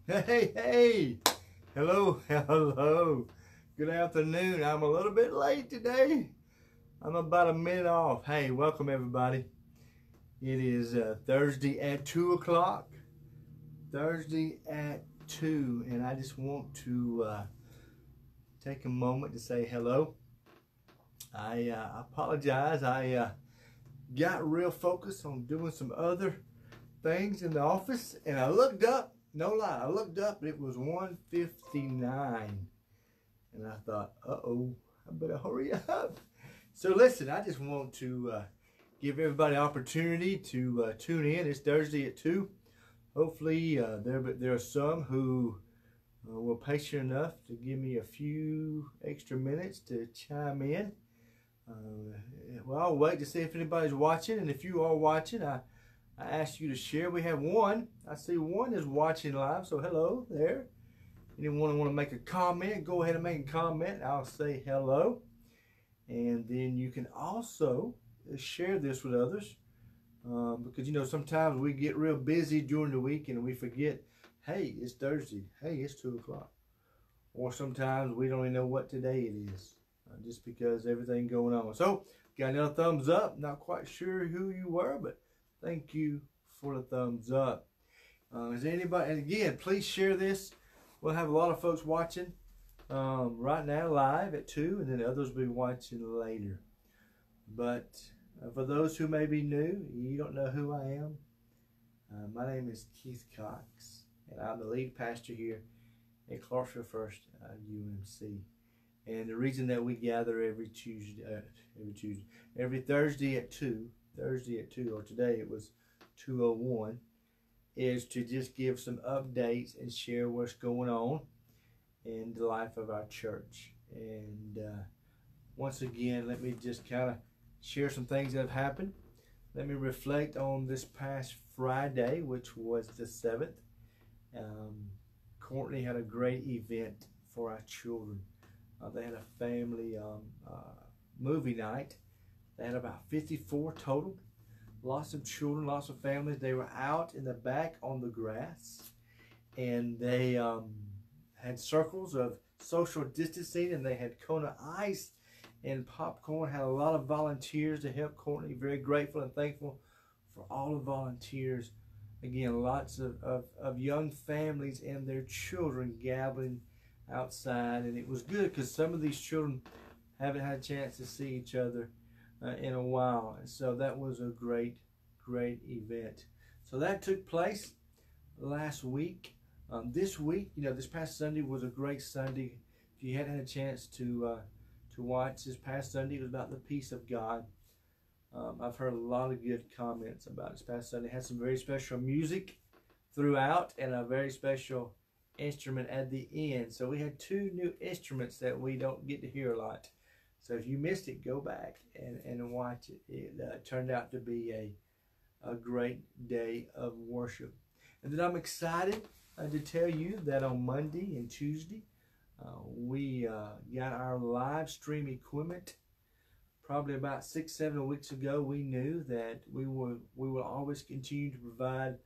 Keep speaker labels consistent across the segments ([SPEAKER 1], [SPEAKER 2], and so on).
[SPEAKER 1] Hey, hello, hello. Good afternoon. I'm a little bit late today. I'm about a minute off. Hey, welcome everybody. It is Thursday at 2 o'clock. Thursday at 2, and I just want to take a moment to say hello. I apologize. I got real focused on doing some other things in the office, and I looked up. No lie, I looked up. It was 1:59. And I thought, uh-oh, I better hurry up. So listen, I just want to give everybody an opportunity to tune in. It's Thursday at 2. Hopefully there are some who were patient enough to give me a few extra minutes to chime in. Well, I'll wait to see if anybody's watching. And if you are watching, I ask you to share. We have one. I see one is watching live. So hello there. Anyone want to make a comment, go ahead and make a comment. I'll say hello. And then you can also share this with others. Because, you know, sometimes we get real busy during the week and we forget, hey, it's Thursday. Hey, it's 2 o'clock. Or sometimes we don't even know what today it is. Just because everything going on. So, got another thumbs up. Not quite sure who you were, but thank you for the thumbs up. Is anybody, and again, please share this. We'll have a lot of folks watching right now live at 2, and then others will be watching later. But for those who may be new, you don't know who I am. My name is Keith Cox, and I'm the lead pastor here at Clarksville First UMC. And the reason that we gather every Thursday at 2, or today it was 2:01, is to just give some updates and share what's going on in the life of our church. And once again, let me just kind of share some things that have happened. Let me reflect on this past Friday, which was the 7th. Courtney had a great event for our children. They had a family movie night. They had about 54 total. Lots of children, lots of families. They were out in the back on the grass, and they had circles of social distancing, and they had Kona ice and popcorn. Had a lot of volunteers to help Courtney. Very grateful and thankful for all the volunteers. Again, lots of young families and their children gathering outside, and it was good because some of these children haven't had a chance to see each other in a while, and so that was a great event. So that took place last week. This week, you know, this past Sunday was a great Sunday. If you hadn't had a chance to watch this past Sunday, it was about the peace of God. I've heard a lot of good comments about this past Sunday. It had some very special music throughout and a very special instrument at the end. So we had 2 new instruments that we don't get to hear a lot. So if you missed it, go back and watch it. It turned out to be a great day of worship. And then I'm excited to tell you that on Monday and Tuesday, we got our live stream equipment. Probably about 6-7 weeks ago, we knew that we will always continue to provide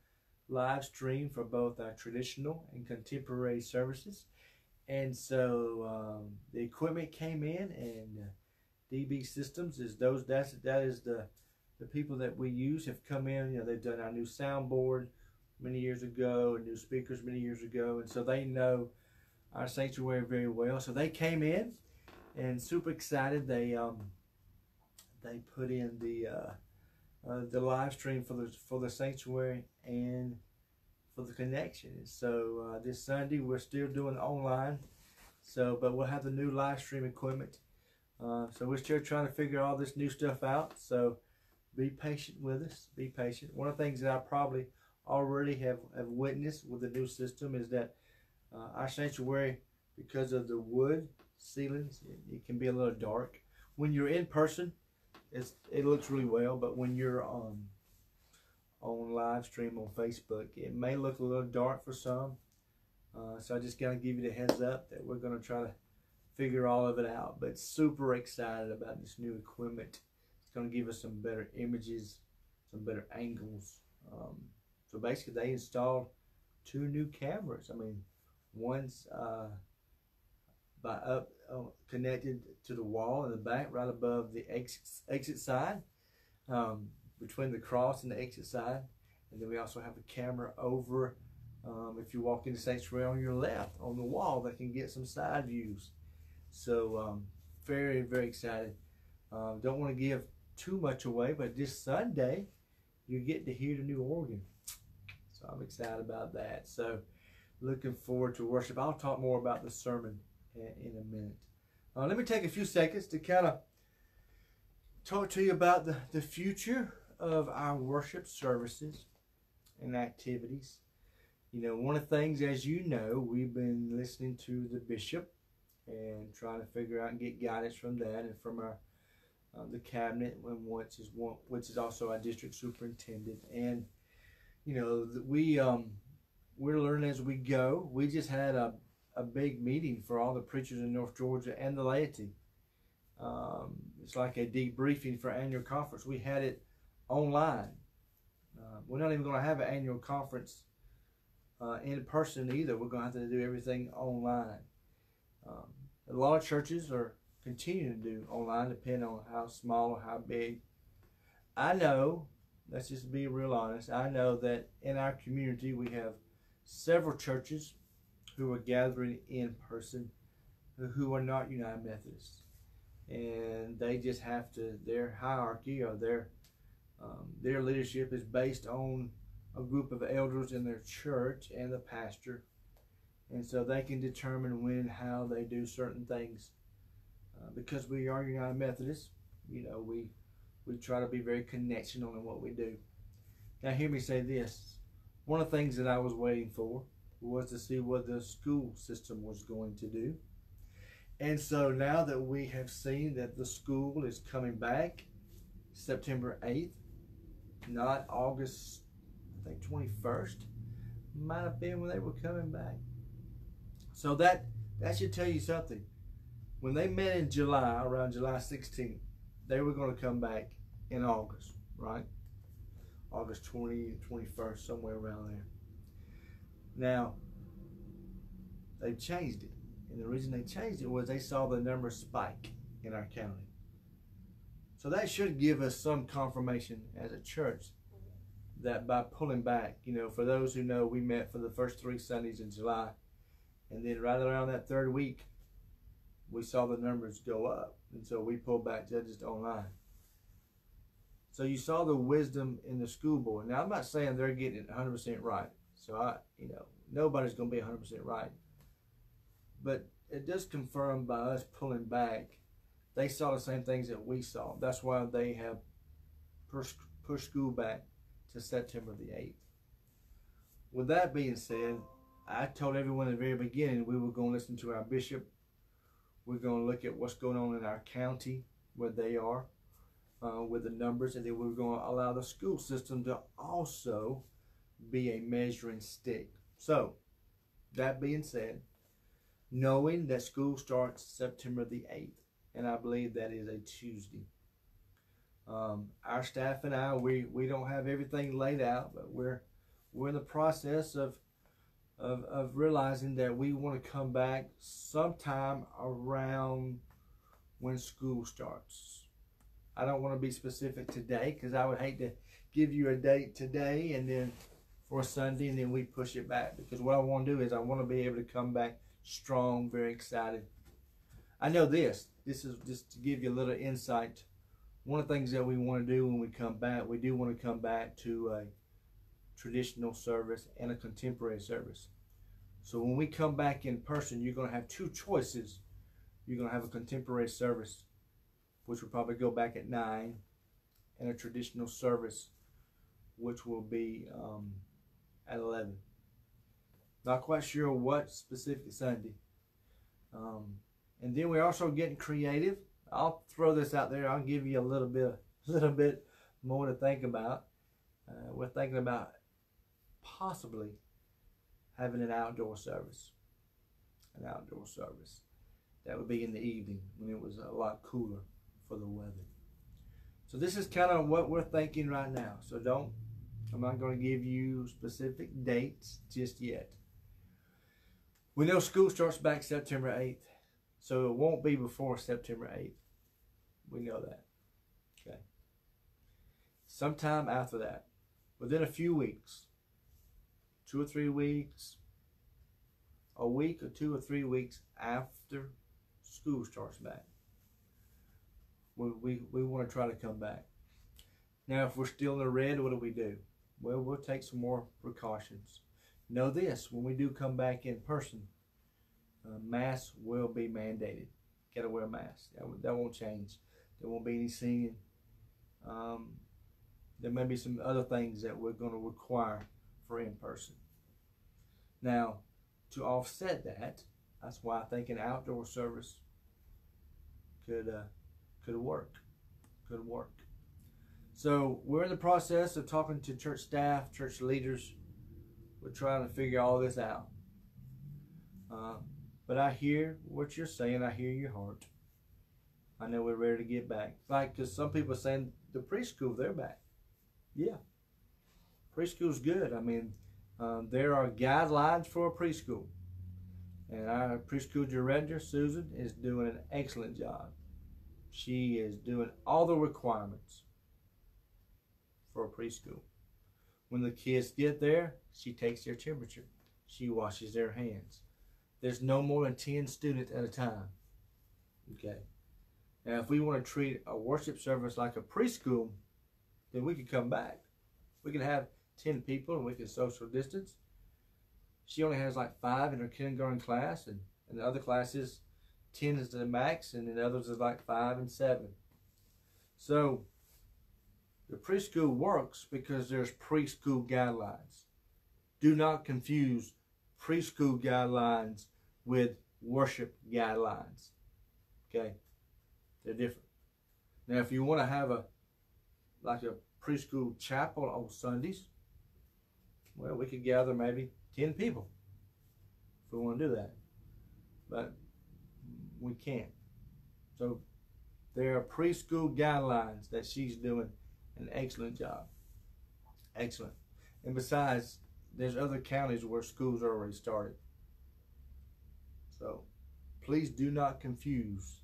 [SPEAKER 1] live stream for both our traditional and contemporary services. And so the equipment came in, and DB Systems is that is the people that we use have come in. You know, they've done our new soundboard many years ago, new speakers many years ago, and so they know our sanctuary very well. So they came in and super excited. They put in the live stream for the sanctuary and for the connection. So this Sunday we're still doing online. So, but we'll have the new live stream equipment. So we're still trying to figure all this new stuff out. So be patient with us. Be patient. One of the things that I probably already have witnessed with the new system is that our sanctuary, because of the wood ceilings, it can be a little dark. When you're in person, it looks really well, but when you're on live stream on Facebook, it may look a little dark for some. So I just got to give you the heads up that we're going to try to figure all of it out. But super excited about this new equipment. It's going to give us some better images, some better angles. So basically they installed 2 new cameras. I mean, one's connected to the wall in the back, right above the exit side, between the cross and the exit side. And then we also have a camera over, if you walk into sanctuary, on your left on the wall that can get some side views. So very, very excited. Don't want to give too much away, but this Sunday you get to hear the new organ. So I'm excited about that. So looking forward to worship. I'll talk more about the sermon in a minute. Let me take a few seconds to kind of talk to you about the future of our worship services and activities. You know, one of the things, as you know, we've been listening to the bishop and trying to figure out and get guidance from that, and from our the cabinet, which is also our district superintendent. And you know, we're learning as we go. We just had a big meeting for all the preachers in North Georgia and the laity. It's like a debriefing for annual conference. We had it online. We're not even going to have an annual conference in person either. We're going to have to do everything online. A lot of churches are continuing to do online, depending on how small or how big. I know, let's just be real honest, I know that in our community we have several churches who are gathering in person who are not United Methodists. And they just have to, their hierarchy or their leadership is based on a group of elders in their church and the pastor. And so they can determine when and how they do certain things. Because we are United Methodists, you know, we try to be very connectional in what we do. Now hear me say this. One of the things that I was waiting for was to see what the school system was going to do. And so now that we have seen that the school is coming back September 8th, not August, I think 21st, might have been when they were coming back. So that should tell you something. When they met in July, around July 16th, they were going to come back in August, right? August 20, 21st, somewhere around there. Now, they changed it. And the reason they changed it was they saw the numbers spike in our county. So that should give us some confirmation as a church that by pulling back, you know, for those who know, we met for the first 3 Sundays in July. And then right around that 3rd week, we saw the numbers go up. And so we pulled back to just online. So you saw the wisdom in the school board. Now, I'm not saying they're getting it 100% right. So, you know, nobody's going to be 100% right. But it does confirm by us pulling back, they saw the same things that we saw. That's why they have pushed school back to September the 8th. With that being said, I told everyone at the very beginning we were going to listen to our bishop. We're going to look at what's going on in our county, where they are, with the numbers, and then we're going to allow the school system to also be a measuring stick. So, that being said, knowing that school starts September the 8th, and I believe that is a Tuesday. Our staff and I, we don't have everything laid out, but we're in the process of realizing that we want to come back sometime around when school starts. I don't want to be specific today because I would hate to give you a date today and then for Sunday and then we push it back, because what I want to do is I want to be able to come back strong, very excited. I know this is just to give you a little insight. One of the things that we want to do when we come back, we do want to come back to a traditional service and a contemporary service. So when we come back in person, you're going to have 2 choices. You're going to have a contemporary service, which will probably go back at 9, and a traditional service, which will be at 11. Not quite sure what specific Sunday. And then we're also getting creative. I'll throw this out there. I'll give you a little bit more to think about. We're thinking about possibly having an outdoor service. An outdoor service. That would be in the evening when it was a lot cooler for the weather. So this is kind of what we're thinking right now. So don't I'm not going to give you specific dates just yet. We know school starts back September 8th, so it won't be before September 8th. We know that. Okay. Sometime after that, within a few weeks, 2 or 3 weeks, a week or 2 or 3 weeks after school starts back, we want to try to come back. Now, if we're still in the red, what do? Well, we'll take some more precautions. Know this, when we do come back in person, masks will be mandated. Got to wear a mask. That won't change. There won't be any singing. There may be some other things that we're going to require for in person. Now, to offset that, that's why I think an outdoor service could work. Could work. So we're in the process of talking to church staff, church leaders. We're trying to figure all this out. But I hear what you're saying. I hear your heart. I know we're ready to get back. Like, because some people are saying the preschool, they're back. Yeah. Preschool's good. I mean, there are guidelines for a preschool. And our preschool director, Susan, is doing an excellent job. She is doing all the requirements for a preschool. When the kids get there, she takes their temperature. She washes their hands. There's no more than 10 students at a time. Okay. Now, if we want to treat a worship service like a preschool, then we can come back. We can have 10 people and we can social distance. She only has like 5 in her kindergarten class, and the other classes, 10 is the max, and then others is like 5 and 7. So the preschool works because there's preschool guidelines. Do not confuse preschool guidelines with worship guidelines. Okay? They're different. Now, if you want to have a preschool chapel on Sundays, well, we could gather maybe 10 people if we want to do that. But we can't. So there are preschool guidelines that she's doing an excellent job. Excellent. And besides, there's other counties where schools are already started. So please do not confuse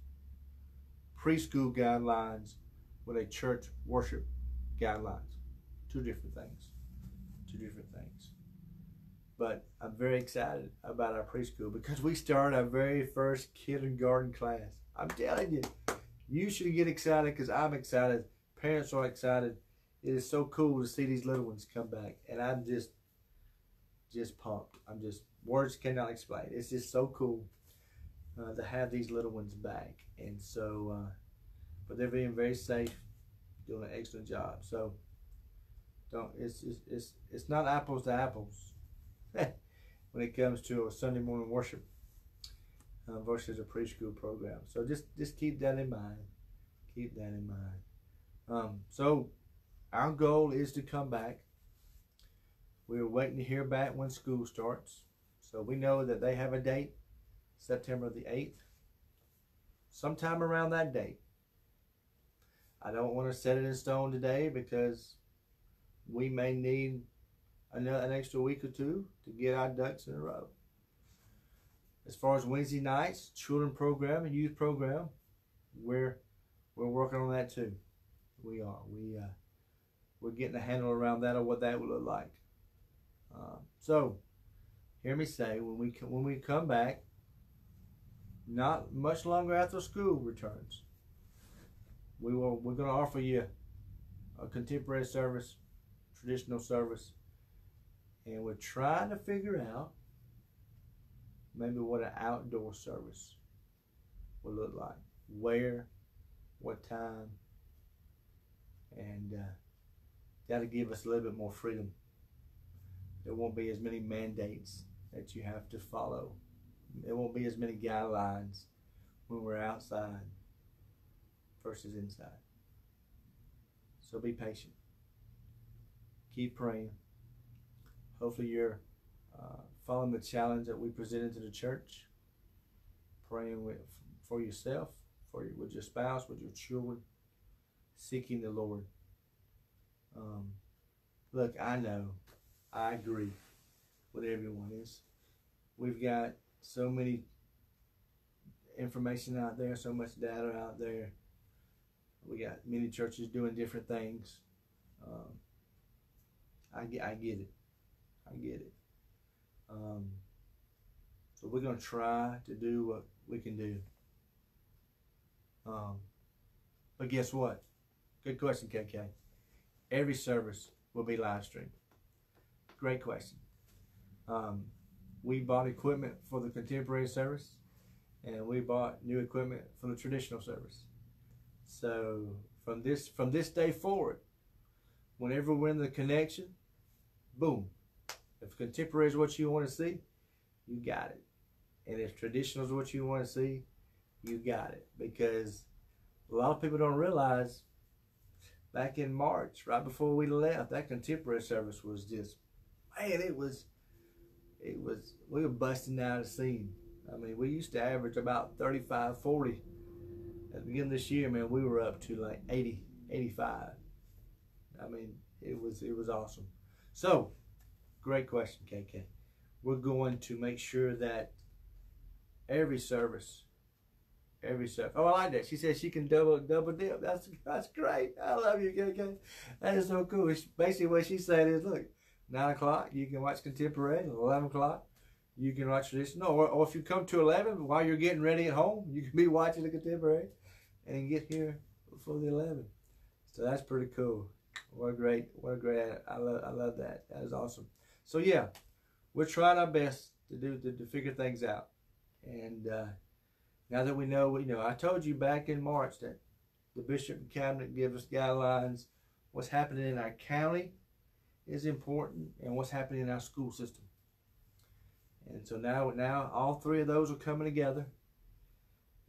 [SPEAKER 1] preschool guidelines with a church worship guidelines. Two different things. Two different things. But I'm very excited about our preschool because we started our very first kindergarten class. I'm telling you, you should get excited because I'm excited. Parents are excited. It is so cool to see these little ones come back. And I'm just pumped. Words cannot explain. It's just so cool to have these little ones back. And so, but they're being very safe, doing an excellent job. So, it's not apples to apples when it comes to a Sunday morning worship versus a preschool program. So just keep that in mind. Keep that in mind. So our goal is to come back. We're waiting to hear back when school starts. So we know that they have a date, September the 8th. Sometime around that date. I don't want to set it in stone today because we may need an extra week or two to get our ducks in a row. As far as Wednesday nights, children program and youth program, we're working on that too. We are. We're getting a handle around that or what that would look like. So, hear me say, when we come back, not much longer after school returns, we're going to offer you a contemporary service, traditional service, and we're trying to figure out maybe what an outdoor service will look like. Where, what time, and that'll give us a little bit more freedom. There won't be as many mandates that you have to follow. There won't be as many guidelines when we're outside versus inside. So be patient. Keep praying. Hopefully you're following the challenge that we presented to the church. Praying for yourself, with your spouse, with your children. Seeking the Lord. Look, I know, I agree with everyone. We've got so many information out there, so much data out there. We got many churches doing different things. I get it. I get it. So we're going to try to do what we can do. But guess what? Good question, KK. Every service will be live streamed. Great question. We bought equipment for the contemporary service, and we bought new equipment for the traditional service. So from this day forward, whenever we're in the connection, boom. If contemporary is what you want to see, you got it. And if traditional is what you want to see, you got it. Because a lot of people don't realize, back in March, right before we left, that contemporary service was just, man, we were busting out of scene. I mean, we used to average about 35, 40. At the beginning of this year, man, we were up to like 80, 85. I mean, it was awesome. So, great question, KK. We're going to make sure that every service. Oh, I like that. She said she can double dip. That's great. I love you, KK. That is so cool. Basically, what she's saying is, look, 9 o'clock, you can watch contemporary. 11 o'clock, you can watch traditional. Or if you come to 11, while you're getting ready at home, you can be watching the contemporary and get here before the 11. So that's pretty cool. What a great, I love that. That is awesome. So yeah, we're trying our best to figure things out. And now that we know, I told you back in March that the bishop and cabinet give us guidelines. What's happening in our county is important, and what's happening in our school system. And so now all three of those are coming together.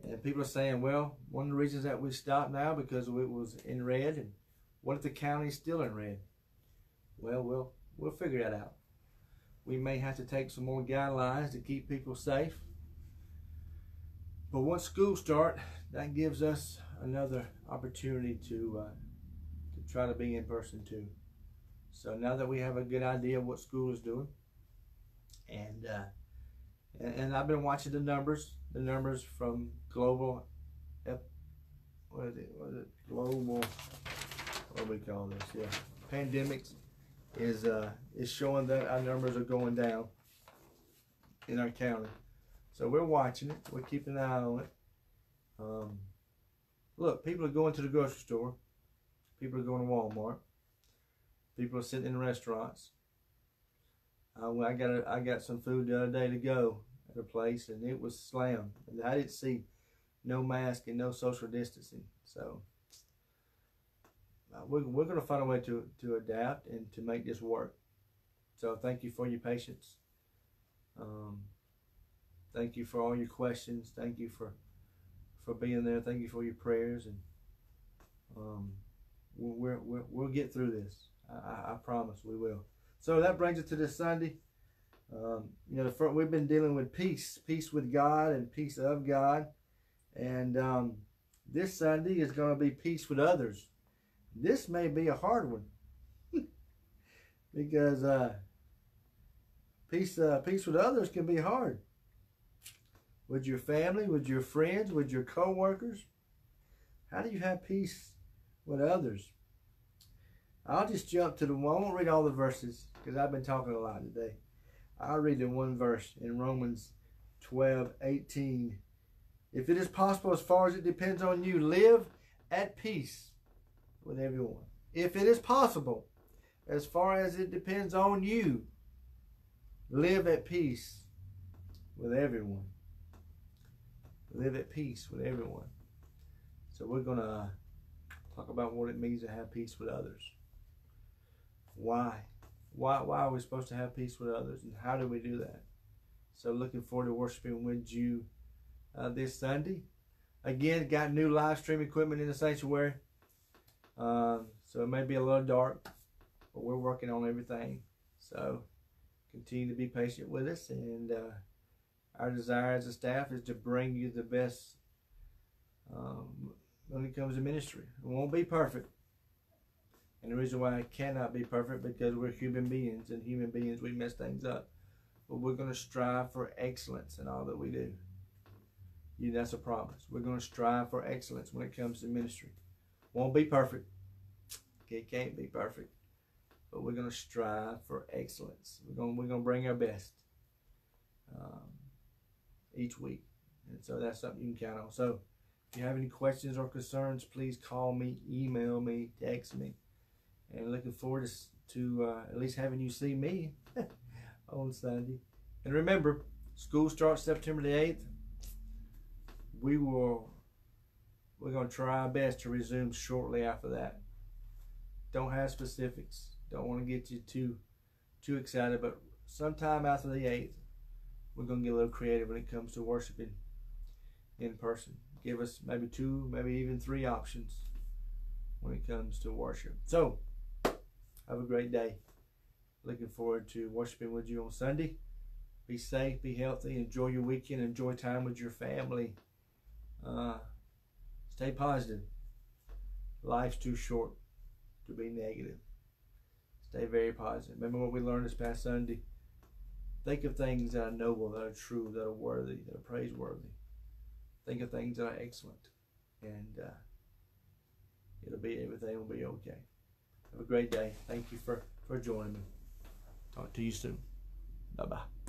[SPEAKER 1] And people are saying, well, one of the reasons that we stopped now because it was in red, and what if the county's still in red? Well, we'll figure that out. We may have to take some more guidelines to keep people safe. But once schools start, that gives us another opportunity to try to be in person too. So now that we have a good idea of what school is doing, and I've been watching the numbers from global, what is it? Global, what do we call this? Yeah, pandemics is showing that our numbers are going down in our county. So we're watching it. We're keeping an eye on it. Look, people are going to the grocery store. People are going to Walmart. People are sitting in restaurants. I got some food the other day to go at a place, and it was slammed. And I didn't see no mask and no social distancing. So we're going to find a way to adapt and to make this work. So thank you for your patience. Thank you for all your questions. Thank you for being there. Thank you for your prayers, and we'll get through this. I promise we will. So that brings us to this Sunday. We've been dealing with peace with God and peace of God, and this Sunday is going to be peace with others. This may be a hard one because peace with others can be hard. With your family, with your friends, with your co-workers. How do you have peace with others? I'll just jump to I won't read all the verses because I've been talking a lot today. I'll read the one verse in Romans 12:18. If it is possible, as far as it depends on you, live at peace with everyone. If it is possible, as far as it depends on you, live at peace with everyone. Live at peace with everyone. So we're going to talk about what it means to have peace with others. Why? Why are we supposed to have peace with others, and how do we do that? So looking forward to worshiping with you this Sunday. Again, got new live stream equipment in the sanctuary. So it may be a little dark, but we're working on everything. So continue to be patient with us, and our desire as a staff is to bring you the best when it comes to ministry. It won't be perfect. And the reason why it cannot be perfect because we're human beings, and human beings, we mess things up. But we're going to strive for excellence in all that we do. That's a promise. We're going to strive for excellence when it comes to ministry. Won't be perfect. It can't be perfect. But we're going to strive for excellence. We're going to bring our best each week. And so that's something you can count on. So if you have any questions or concerns, please call me, email me, text me. And looking forward to at least having you see me on Sunday. And remember, school starts September the 8th. We're going to try our best to resume shortly after that. Don't have specifics. Don't want to get you too excited, but sometime after the 8th, we're going to get a little creative when it comes to worshiping in person. Give us maybe 2, maybe even 3 options when it comes to worship. So, have a great day. Looking forward to worshiping with you on Sunday. Be safe, be healthy, enjoy your weekend, enjoy time with your family. Stay positive. Life's too short to be negative. Stay very positive. Remember what we learned this past Sunday? Think of things that are noble, that are true, that are worthy, that are praiseworthy. Think of things that are excellent. And everything will be okay. Have a great day. Thank you for joining me. Talk to you soon. Bye-bye.